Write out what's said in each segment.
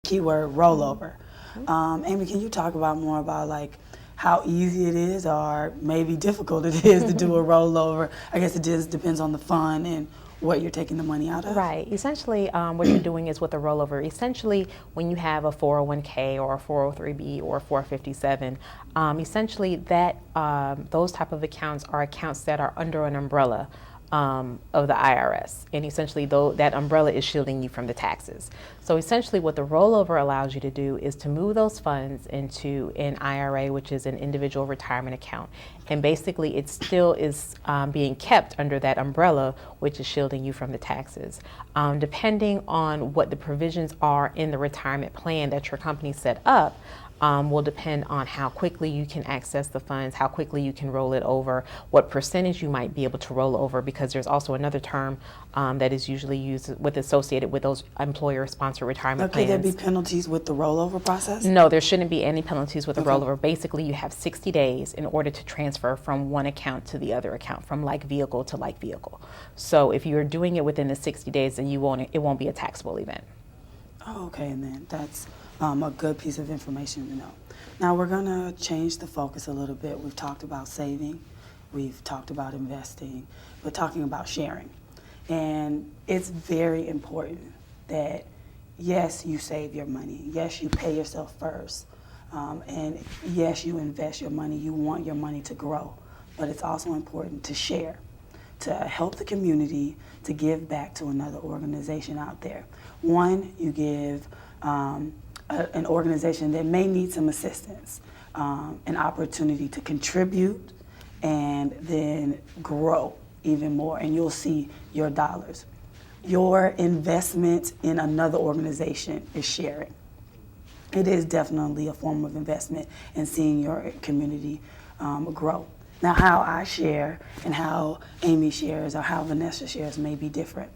keyword rollover. Amy, can you talk about more about like how easy it is or maybe difficult it is to do a rollover? I guess it just depends on the fund and what you're taking the money out of. Right. Essentially, what you're doing is with a rollover. Essentially, when you have a 401k or a 403b or a 457, essentially that those type of accounts are accounts that are under an umbrella of the IRS, and essentially that umbrella is shielding you from the taxes. So essentially what the rollover allows you to do is to move those funds into an IRA, which is an individual retirement account, and basically it still is being kept under that umbrella, which is shielding you from the taxes. Depending on what the provisions are in the retirement plan that your company set up, will depend on how quickly you can access the funds, how quickly you can roll it over, what percentage you might be able to roll over, because there's also another term that is usually used associated with those employer-sponsored retirement plans. Could there be penalties with the rollover process? No, there shouldn't be any penalties with the rollover. Basically, you have 60 days in order to transfer from one account to the other account, from like vehicle to like vehicle. So if you're doing it within the 60 days, then it won't be a taxable event. Oh, okay, and then that's a good piece of information to know. Now we're going to change the focus a little bit. We've talked about saving, we've talked about investing, we're talking about sharing. And it's very important that, yes, you save your money, yes, you pay yourself first, and yes, you invest your money, you want your money to grow, but it's also important to share, to help the community, to give back to another organization out there. One, you give an organization that may need some assistance, an opportunity to contribute and then grow even more, and you'll see your dollars. Your investment in another organization is sharing. It is definitely a form of investment in seeing your community grow. Now, how I share and how Amy shares or how Vanessa shares may be different.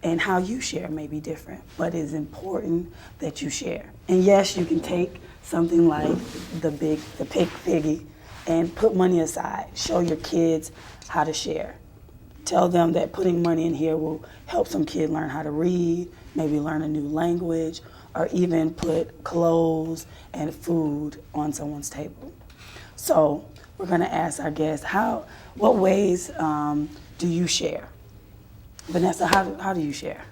And how you share may be different, but it's important that you share. And yes, you can take something like the Pig Piggy and put money aside. Show your kids how to share. Tell them that putting money in here will help some kid learn how to read, maybe learn a new language, or even put clothes and food on someone's table. So we're gonna ask our guests, what ways do you share? Vanessa, how do you share?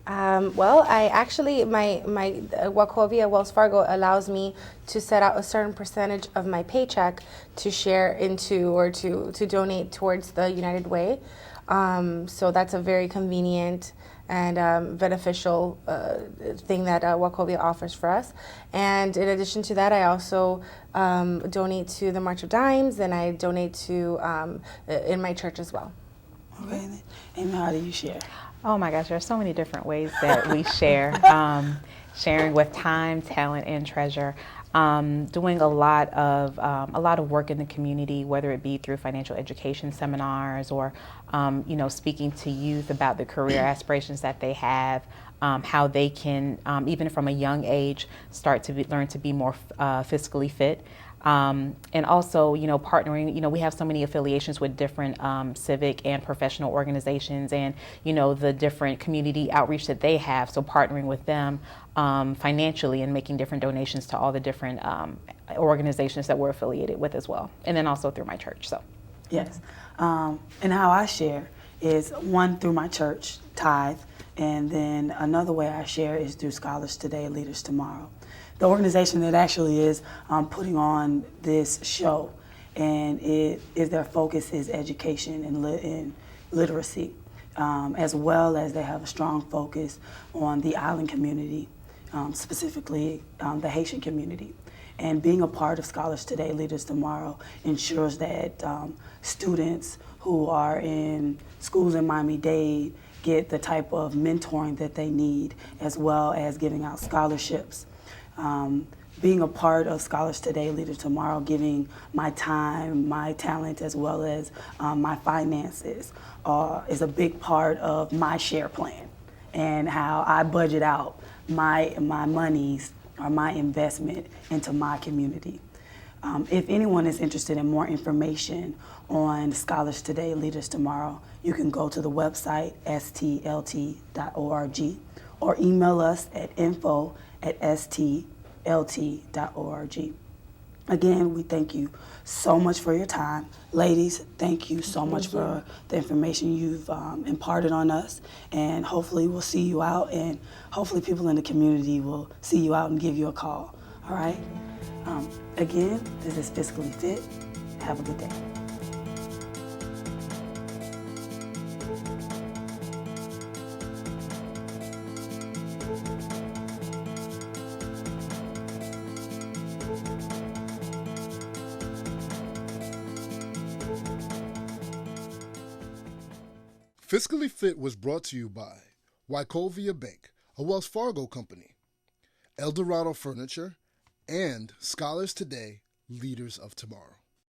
Well, I actually, my Wachovia Wells Fargo allows me to set out a certain percentage of my paycheck to share into or to donate towards the United Way. So that's a very convenient and beneficial thing that Wachovia offers for us. And in addition to that, I also donate to the March of Dimes, and I donate to in my church as well. Okay, and how do you share? Oh my gosh, there's so many different ways that we share. Sharing with time, talent, and treasure. Doing a lot of work in the community, whether it be through financial education seminars or speaking to youth about the career aspirations that they have, how they can even from a young age start to learn to be more fiscally fit. And also, partnering, we have so many affiliations with different civic and professional organizations and, the different community outreach that they have. So partnering with them financially and making different donations to all the different organizations that we're affiliated with as well. And then also through my church, so. Yes. And how I share is one, through my church, tithe, and then another way I share is through Scholars Today, Leaders Tomorrow. The organization that actually is putting on this show, and their focus is education and literacy, as well as they have a strong focus on the island community, specifically the Haitian community. And being a part of Scholars Today, Leaders Tomorrow ensures that students who are in schools in Miami-Dade get the type of mentoring that they need, as well as giving out scholarships. Being a part of Scholars Today, Leaders Tomorrow, giving my time, my talent, as well as my finances is a big part of my share plan and how I budget out my monies or my investment into my community. If anyone is interested in more information on Scholars Today, Leaders Tomorrow, you can go to the website stlt.org or email us at info at stlt.org. Again, we thank you so much for your time. Ladies, thank you so much for the information you've imparted on us. And hopefully we'll see you out, and hopefully people in the community will see you out and give you a call. All right? Again, this is Fiscally Fit. Have a good day. Fiscally Fit was brought to you by Wachovia Bank, a Wells Fargo Company, Eldorado Furniture, and Scholars Today, Leaders of Tomorrow.